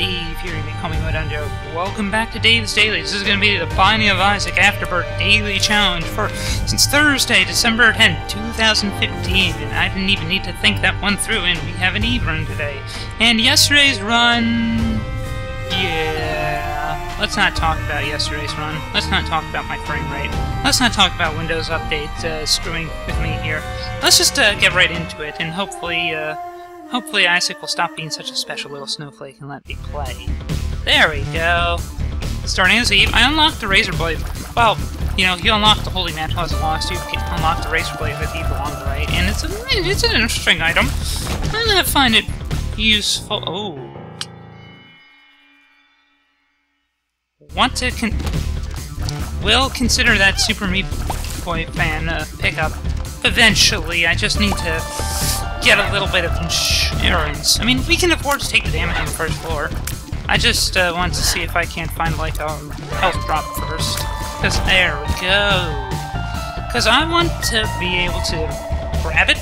Dave here, you may call me mowdownjoe. Welcome back to Dave's Dailies. This is going to be the Binding of Isaac Afterbirth Daily Challenge since Thursday, December 10th, 2015. And I didn't even need to think that one through, and we have an Eve run today. And yesterday's run... yeah... let's not talk about yesterday's run. Let's not talk about my frame rate. Let's not talk about Windows Update screwing with me here. Let's just get right into it, and hopefully Isaac will stop being such a special little snowflake and let me play. There we go. Starting as Eve, I unlocked the razor blade. Well, you know, you unlock the holy mantle as a lost. You unlock the razor blade with Eve along the right, and it's an interesting item. I'm gonna find it useful. Oh, will consider that Super Meat Boy fan pickup eventually. I just need to get a little bit of insurance. I mean, we can afford to take the damage on the first floor. I just want to see if I can't find, like, a health drop first. Because there we go. Because I want to be able to grab it.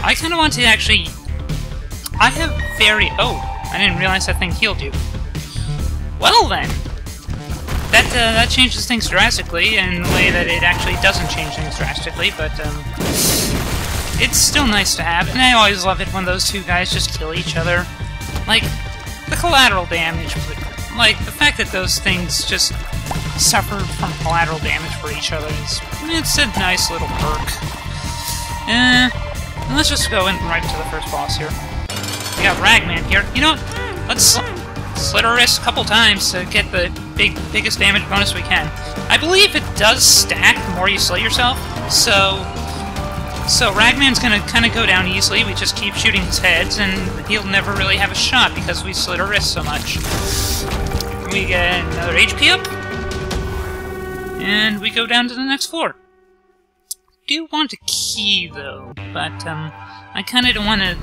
I kind of want to actually... I have very... oh, I didn't realize that thing healed you. Well then! That changes things drastically in a way that it actually doesn't change things drastically, but it's still nice to have, and I always love it when those two guys just kill each other. Like, the collateral damage, like, the fact that those things just suffer from collateral damage for each other, it's a nice little perk. Let's just go in right to the first boss here. We got Ragman here. You know what? Let's slit our wrists a couple times to get the biggest damage bonus we can. I believe it does stack the more you slit yourself, so Ragman's gonna kind of go down easily. We just keep shooting his heads, and he'll never really have a shot because we slit our wrists so much. We get another HP up, and we go down to the next floor. Do want a key, though, but I kind of don't want to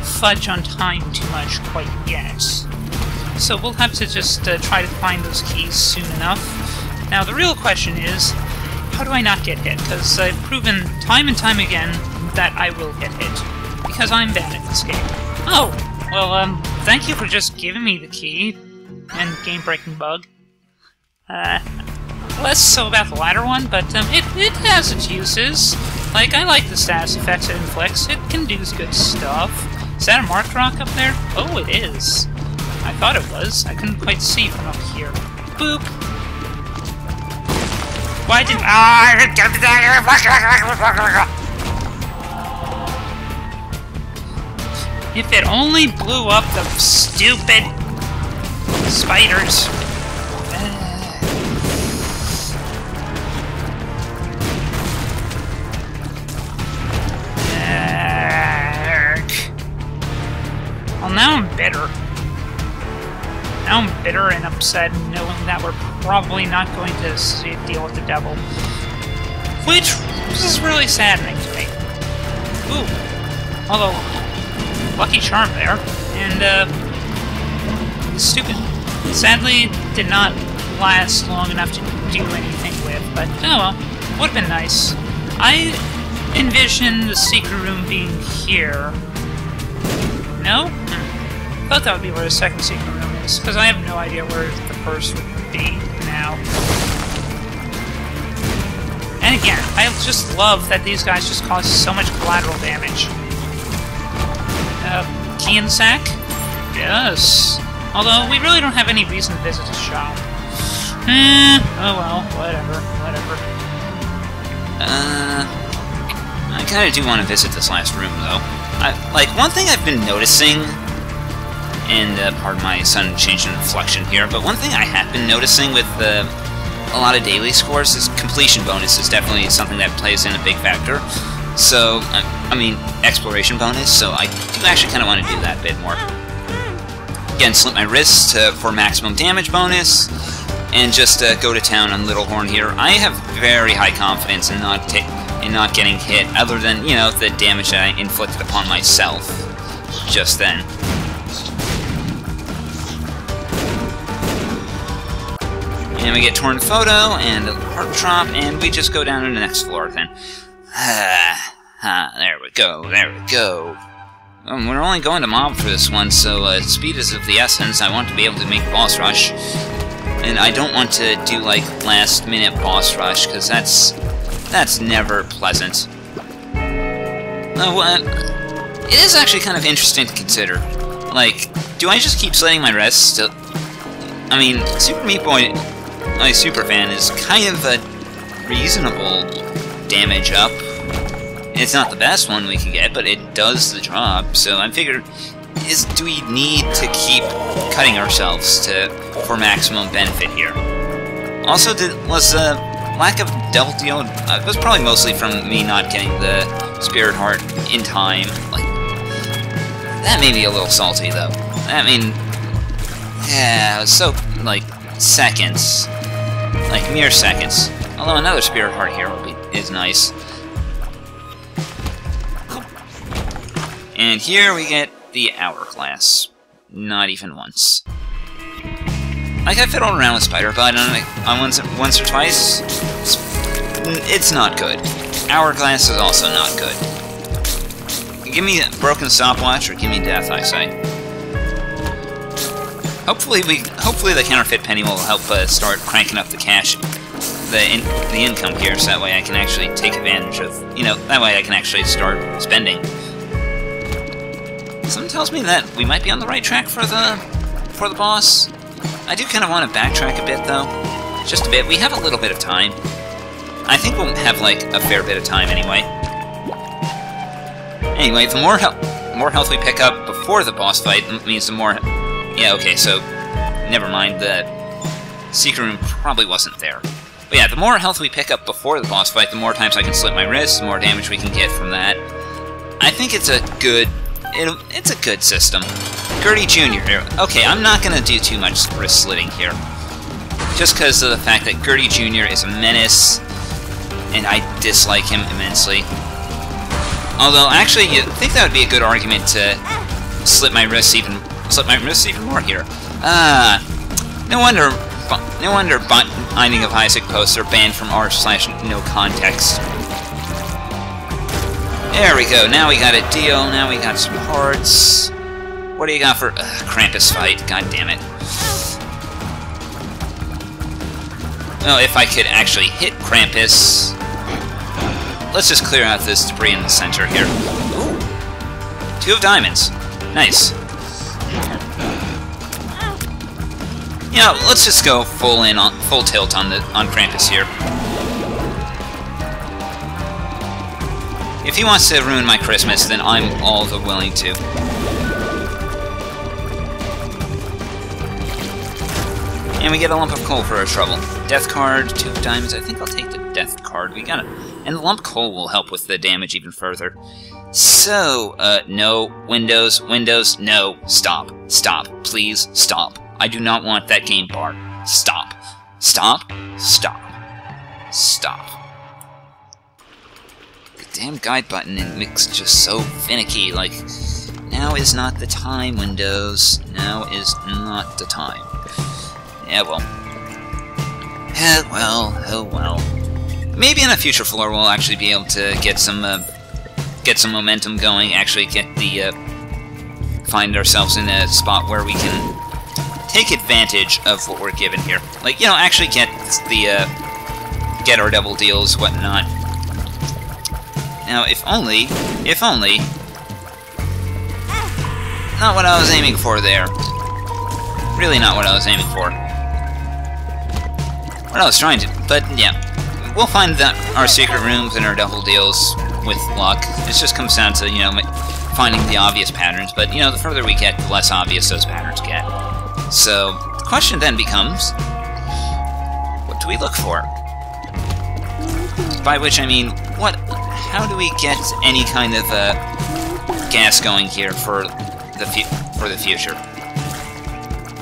fudge on time too much quite yet. So we'll have to just try to find those keys soon enough. Now, the real question is, how do I not get hit? Because I've proven time and time again that I will get hit. Because I'm bad at this game. Oh! Well, thank you for just giving me the key. And game-breaking bug. Less so about the latter one, but it has its uses. Like, I like the status effects it inflicts. It can do good stuff. Is that a marked rock up there? Oh, it is. I thought it was. I couldn't quite see from up here. Boop! Why didn't... if it only blew up the stupid spiders. Well, now I'm bitter. Now I'm bitter and upset knowing that we're probably not going to deal with the devil. Which is really saddening to me. Ooh. Although, lucky charm there. And, stupid. Sadly, did not last long enough to do anything with, but, oh well. Would have been nice. I envision the secret room being here. No? Thought that would be where the second secret room is, because I have no idea where the first would be now. And again, I just love that these guys just cause so much collateral damage. Key in the sack? Yes. Although, we really don't have any reason to visit the shop. Oh well, whatever. I kinda do want to visit this last room, though. Like, one thing I've been noticing, and pardon my sudden change in inflection here, but one thing I have been noticing with a lot of daily scores is completion bonus is definitely something that plays in a big factor. So, I mean, exploration bonus, so I do actually kind of want to do that a bit more. Again, slit my wrists for maximum damage bonus, and just go to town on Little Horn here. I have very high confidence in not getting hit, other than, you know, the damage that I inflicted upon myself just then. And we get torn photo, and a heart drop, and we just go down to the next floor then. There we go, there we go. We're only going to mob for this one, so speed is of the essence. I want to be able to make boss rush. And I don't want to do, like, last-minute boss rush, because that's never pleasant. It is actually kind of interesting to consider. Like, do I just keep slitting my wrists still? I mean, Super Meat Boy, my super fan, is kind of a reasonable damage up. It's not the best one we can get, but it does the job, so I figured, do we need to keep cutting ourselves for maximum benefit here? Also, was lack of double deal, it was probably mostly from me not getting the Spirit Heart in time. Like, that made me a little salty, though. I mean, yeah, it was so, like, seconds. Like, mere seconds. Although another Spirit Heart here is nice. And here we get the Hourglass. Not even once. Like, I fiddled around with Spider Bud on once or twice. It's not good. Hourglass is also not good. Give me a broken stopwatch or give me death, I say. Hopefully the counterfeit penny will help start cranking up the cash, the income here, so that way I can actually take advantage of, that way I can actually start spending. Something tells me that we might be on the right track for the boss. I do kind of want to backtrack a bit, though. Just a bit. We have a little bit of time. I think we'll have, like, a fair bit of time anyway. Anyway, the more health we pick up before the boss fight means the more... Yeah, okay, so... Never mind, the secret room probably wasn't there. But yeah, the more health we pick up before the boss fight, the more times I can slit my wrists, the more damage we can get from that. I think it's a good... It's a good system. Gertie Jr. here. Okay, I'm not gonna do too much wrist slitting here. Just because of the fact that Gertie Jr. is a menace, and I dislike him immensely. Although, actually, you'd think that would be a good argument to slit my wrists even more here. No wonder Binding of Isaac posts are banned from r/no context. There we go, now we got a deal, now we got some hearts. What do you got for Krampus fight? God damn it. Well, if I could actually hit Krampus... Let's just clear out this debris in the center here. Ooh. 2 of diamonds. Nice. Let's just go full tilt on Krampus here. If he wants to ruin my Christmas, then I'm all the willing to. And we get a lump of coal for our trouble. Death card, 2 diamonds. I think I'll take the death card. We got it. And the lump of coal will help with the damage even further. So, no. Windows, no. Stop. Stop. Please, stop. I do not want that game bar. Stop. Stop. Stop. Stop. Damn guide button and Mick's just so finicky, like, now is not the time, Windows. Now is not the time. Yeah, well. Oh well. Maybe in a future floor we'll actually be able to get some momentum going, actually find ourselves in a spot where we can take advantage of what we're given here. Like, actually get our double deals, whatnot. Now, if only... Not what I was aiming for there. Really not what I was aiming for. What I was trying to... But, yeah. We'll find our secret rooms and our double deals with luck. It just comes down to, finding the obvious patterns. But, the further we get, the less obvious those patterns get. So, the question then becomes... What do we look for? By which I mean, how do we get any kind of gas going here for the future?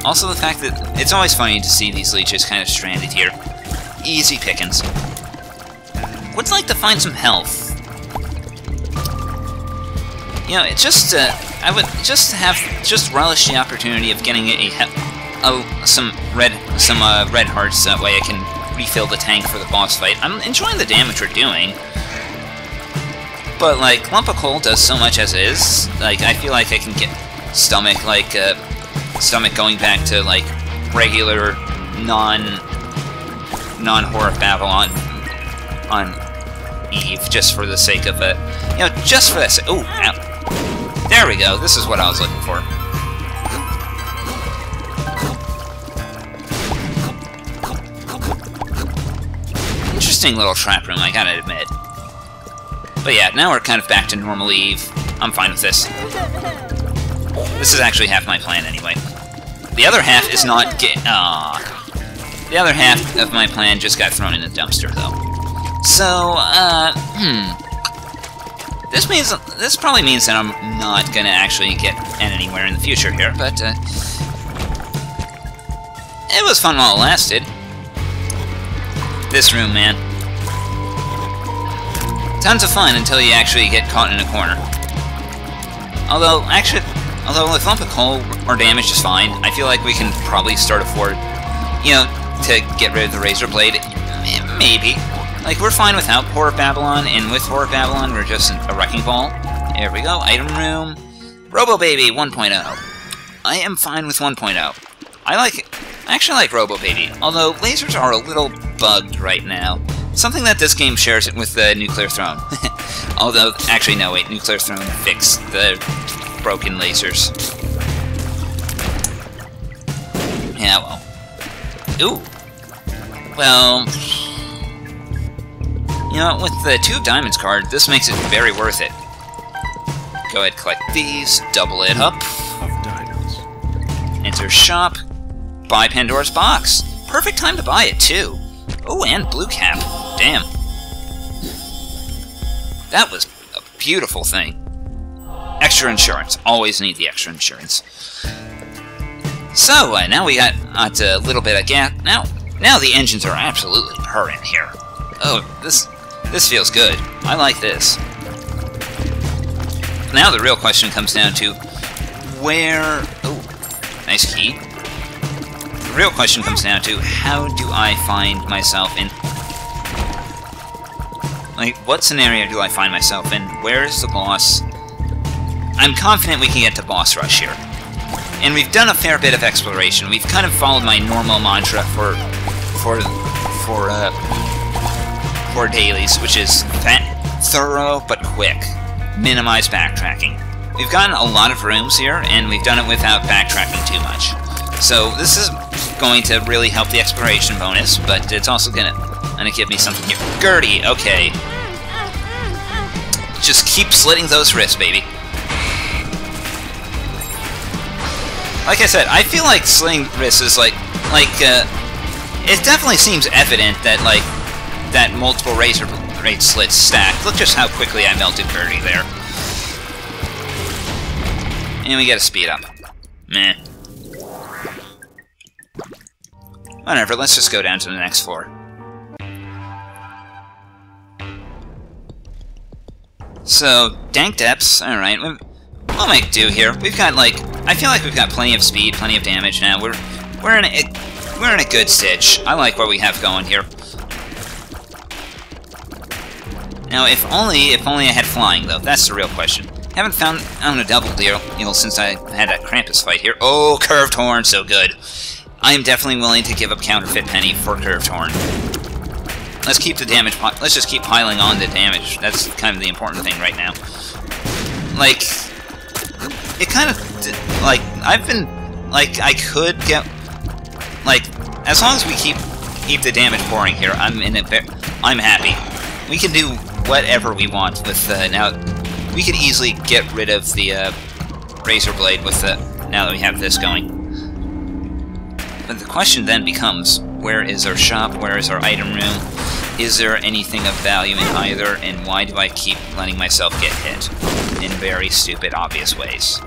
Also, the fact that it's always funny to see these leeches kind of stranded here. Easy pickings. Would like to find some health. It just I would just relish the opportunity of getting some red hearts. That way I can refill the tank for the boss fight. I'm enjoying the damage we're doing. But, like, Lump of Coal does so much as is. Like, I feel like I can get stomach going back to, like, regular non-Whore of Babylon on Eve, just for the sake of it. You know, just for this. Ooh, ow. There we go. This is what I was looking for. Interesting little trap room, I gotta admit. But yeah, now we're kind of back to normal Eve. I'm fine with this. This is actually half my plan anyway. The other half is not the other half of my plan just got thrown in the dumpster, though. So, This probably means that I'm not gonna actually get anywhere in the future here, but, it was fun while it lasted. This room, man. Tons of fun until you actually get caught in a corner. Although with Lump of Coal, our damage is fine. I feel like we can probably start a fort, you know, to get rid of the Razor Blade. Maybe. Like, we're fine without Whore of Babylon, and with Whore of Babylon, we're just a wrecking ball. There we go. Item room. Robo Baby 1.0. I am fine with 1.0. I actually like Robo Baby, although lasers are a little bugged right now. Something that this game shares it with the Nuclear Throne. Although, actually, no, wait, Nuclear Throne fixed the broken lasers. Yeah, well. Ooh. Well, you know, with the 2 of Diamonds card, this makes it very worth it. Go ahead, collect these, double it up. Of diamonds. Enter shop, buy Pandora's box. Perfect time to buy it, too. Oh, and blue cap. Damn. That was a beautiful thing. Extra insurance. Always need the extra insurance. So, now we got a little bit of gas. Now the engines are absolutely purring here. Oh, this feels good. I like this. Now the real question comes down to where... Oh, nice key. The real question comes down to how do I find myself in... Like, what scenario do I find myself in? Where is the boss? I'm confident we can get to boss rush here. And we've done a fair bit of exploration. We've kind of followed my normal mantra for Dailies, which is thorough but quick. Minimize backtracking. We've gotten a lot of rooms here, and we've done it without backtracking too much. So this is going to really help the exploration bonus, but it's also gonna give me something here. Gertie, okay. Just keep slitting those wrists, baby. Like I said, I feel like slitting wrists is it definitely seems evident that, that multiple razor blade slits stack. Look just how quickly I melted Gertie there. And we get a speed up. Meh. Whatever, let's just go down to the next floor. So, dank depths, alright, we'll make do here. We've got, I feel like we've got plenty of speed, plenty of damage now. We're in a good stitch. I like what we have going here. Now, if only I had flying, though. That's the real question. Haven't found a double deal since I had that Krampus fight here. Oh, Curved Horn, so good. I am definitely willing to give up Counterfeit Penny for Curved Horn. Let's keep the damage. Let's just keep piling on the damage. That's kind of the important thing right now. It kind of I've been I could get as long as we keep the damage pouring here. I'm happy. We can do whatever we want with now. We could easily get rid of the Razor Blade with now that we have this going. But the question then becomes, where is our shop? Where is our item room? Is there anything of value in either? And why do I keep letting myself get hit in very stupid, obvious ways?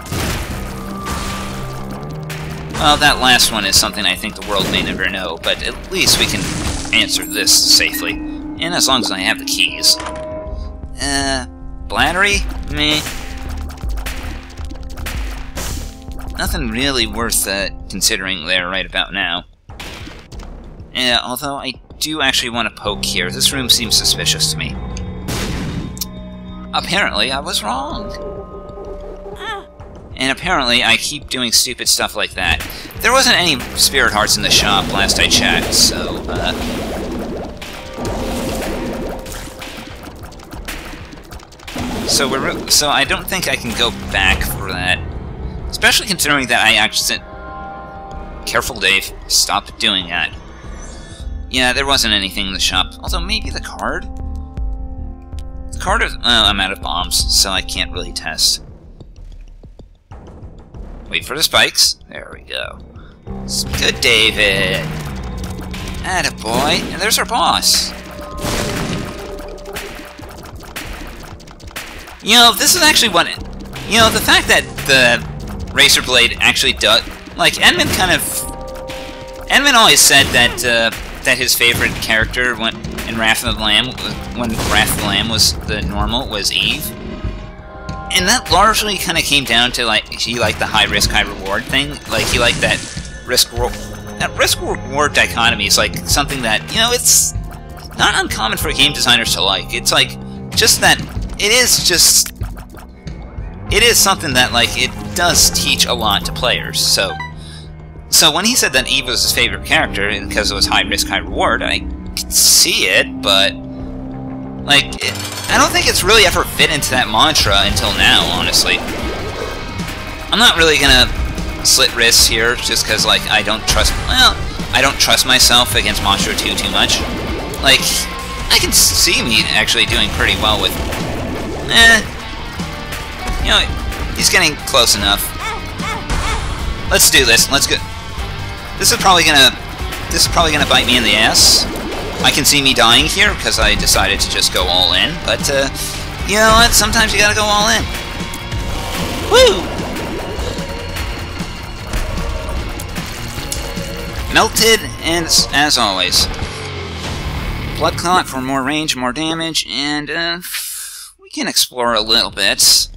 Well, that last one is something I think the world may never know, but at least we can answer this safely. And as long as I have the keys. Blattery? Meh. Nothing really worth considering there right about now. Although I do actually want to poke here. This room seems suspicious to me. apparently I was wrong. And apparently I keep doing stupid stuff like that. There wasn't any spirit hearts in the shop last I checked, so, So I don't think I can go back for that. Especially considering that I actually said... Careful, Dave. Stop doing that. Yeah, there wasn't anything in the shop. Although, maybe the card? The card is... I'm out of bombs, so I can't really test. Wait for the spikes. There we go. Good, David. Attaboy. And there's our boss. You know, this is actually what it... You know, the fact that the Razor Blade actually does... Like, Edmund Edmund always said that, that his favorite character in Wrath of the Lamb, when Wrath of the Lamb was the normal, was Eve. And that largely kind of came down to, like, he liked the high-risk, high-reward thing. Like, he liked that risk-reward dichotomy is, like, something that, you know, it's not uncommon for game designers to like. It's, like, just that... It is something that, like, it does teach a lot to players, so when he said that Eve was his favorite character, because it was high risk, high reward, I could see it, but, like, I don't think it's really ever fit into that mantra until now, honestly. I'm not really gonna slit wrists here, just because, like, I don't trust myself against Monstro 2 too much. Like, I can see me actually doing pretty well with... You know, he's getting close enough. Let's do this. Let's go. This is probably gonna bite me in the ass. I can see me dying here because I decided to just go all in. But you know what? Sometimes you gotta go all in. Woo! Melted, and as always, blood clot for more range, more damage, and we can explore a little bit.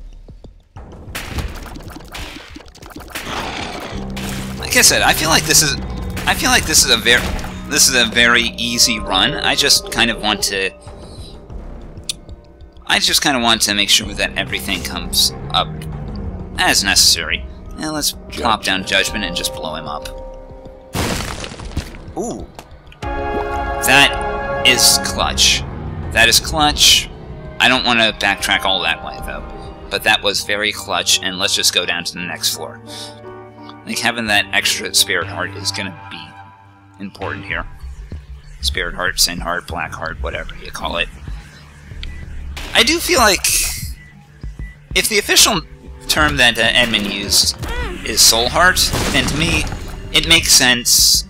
Like I said, I feel like this is a very easy run. I just kind of want to make sure that everything comes up as necessary. Now let's plop down Judgment and just blow him up. Ooh. That is clutch. That is clutch. I don't want to backtrack all that way, though. But that was very clutch, and let's just go down to the next floor. Like, having that extra Spirit Heart is gonna be important here. Spirit Heart, Sin Heart, Black Heart, whatever you call it. I do feel like... If the official term that Edmund used is Soul Heart, then to me, it makes sense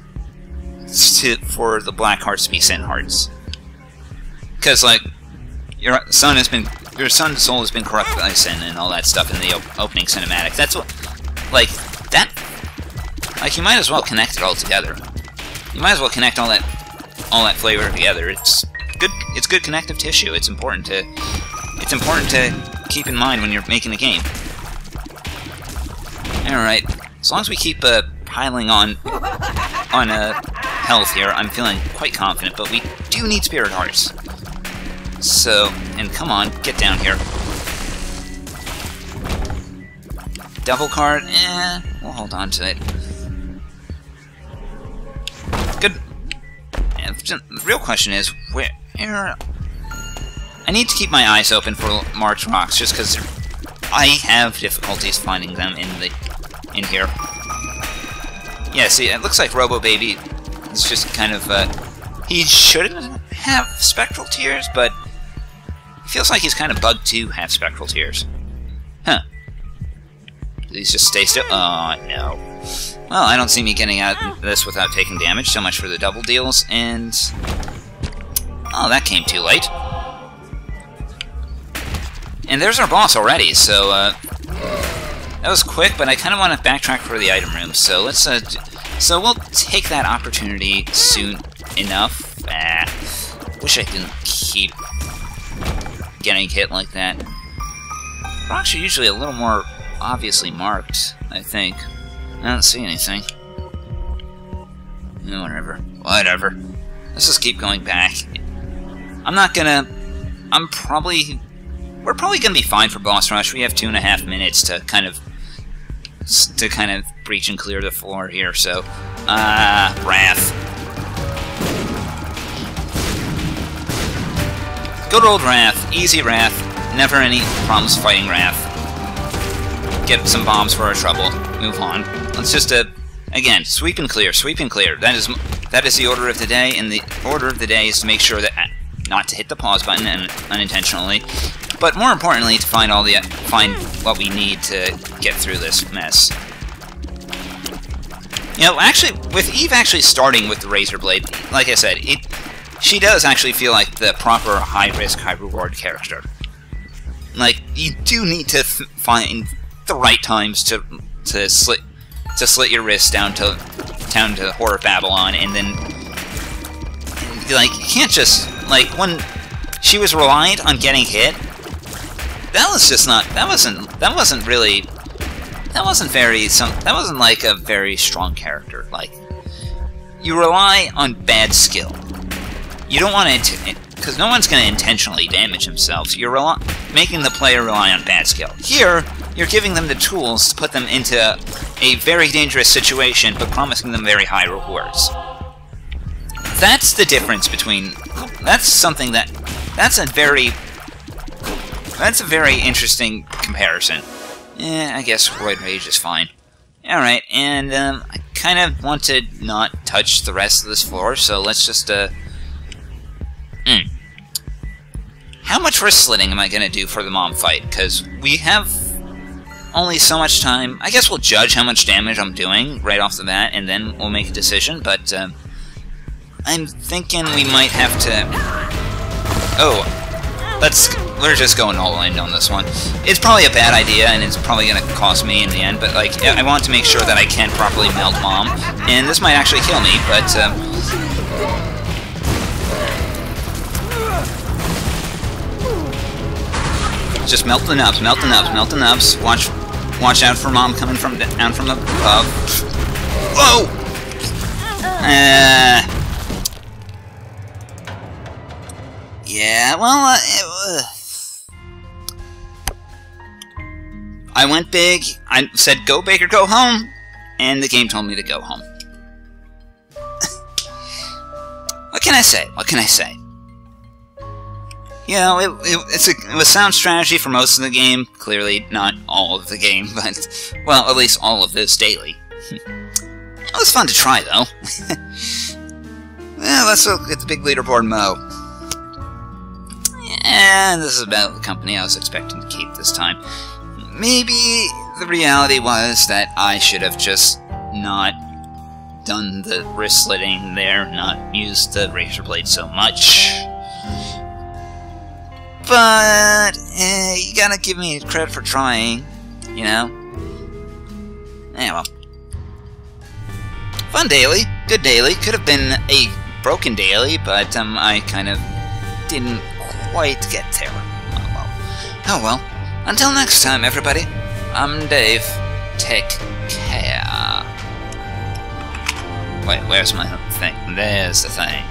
for the Black Hearts to be Sin Hearts. Because, like, your son's soul has been corrupted by sin and all that stuff in the opening cinematic. That's what... Like, that... Like, you might as well connect it all together. You might as well connect all that flavor together. It's good connective tissue. It's important to keep in mind when you're making a game. Alright. As long as we keep piling on health here, I'm feeling quite confident, but we do need Spirit Hearts. So, and come on, get down here. Double card, we'll hold on to it. Good. And the real question is, where... I need to keep my eyes open for marked rocks, just because I have difficulties finding them in here. Yeah, see, it looks like Robo Baby is just kind of, he shouldn't have Spectral Tears, but it feels like he's kind of bugged to have Spectral Tears. Huh. Do these just stay still? Oh, no. Well, I don't see me getting out of this without taking damage, so much for the double deals, and... Oh, that came too late. And there's our boss already, so, that was quick, but I kind of want to backtrack for the item room, so let's, so we'll take that opportunity soon enough. Wish I didn't keep getting hit like that. Rocks are usually a little more obviously marked, I think. I don't see anything. Whatever. Whatever. Let's just keep going back. I'm probably we're probably going to be fine for boss rush. We have 2.5 minutes to kind of breach and clear the floor here. So, Wrath. Good old Wrath, easy Wrath. Never any problems fighting Wrath. Get some bombs for our trouble. Move on. Let's just again, sweep and clear, sweep and clear. That is the order of the day, and the order of the day is to make sure that not to hit the pause button unintentionally, but more importantly to find what we need to get through this mess. You know, actually, with Eve actually starting with the Razor Blade, like I said, she does actually feel like the proper high-risk, high-reward character. Like, you do need to find the right times to slit your wrists down to Horror Babylon, and then, like, you can't just, like, when she was reliant on getting hit, that wasn't like a very strong character. Like, you rely on bad skill. You don't want to, because no one's going to intentionally damage themselves. You're making the player rely on bad skill. Here, you're giving them the tools to put them into a very dangerous situation, but promising them very high rewards. That's the difference between. That's a very interesting comparison. I guess Roid Rage is fine. Alright, and I kind of want to not touch the rest of this floor, so let's just How much wrist slitting am I going to do for the mom fight? Because we have only so much time. I guess we'll judge how much damage I'm doing right off the bat, and then we'll make a decision, but I'm thinking we might have to... Oh, we're just going all in on this one. It's probably a bad idea, and it's probably going to cost me in the end, but like, I want to make sure that I can properly melt Mom, and this might actually kill me, but just melt the nubs, melt the nubs, melt the nubs. Watch out for Mom coming down from above. Whoa! Yeah, well, I went big, I said go big or go home, and the game told me to go home. What can I say? What can I say? You know, it was sound strategy for most of the game. Clearly not all of the game, but, well, at least all of this daily. It was fun to try, though. Well, let's look at the big leaderboard Mo. And this is about the company I was expecting to keep this time. Maybe the reality was that I should have just not done the wrist slitting there, not used the razor blade so much. But, you gotta give me credit for trying, you know? Yeah, well. Fun daily, good daily. Could have been a broken daily, but I kind of didn't quite get there. Oh well. Oh well. Until next time, everybody. I'm Dave. Take care. Wait, where's my thing? There's the thing.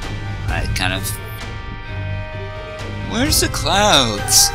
I kind of... Where's the clouds?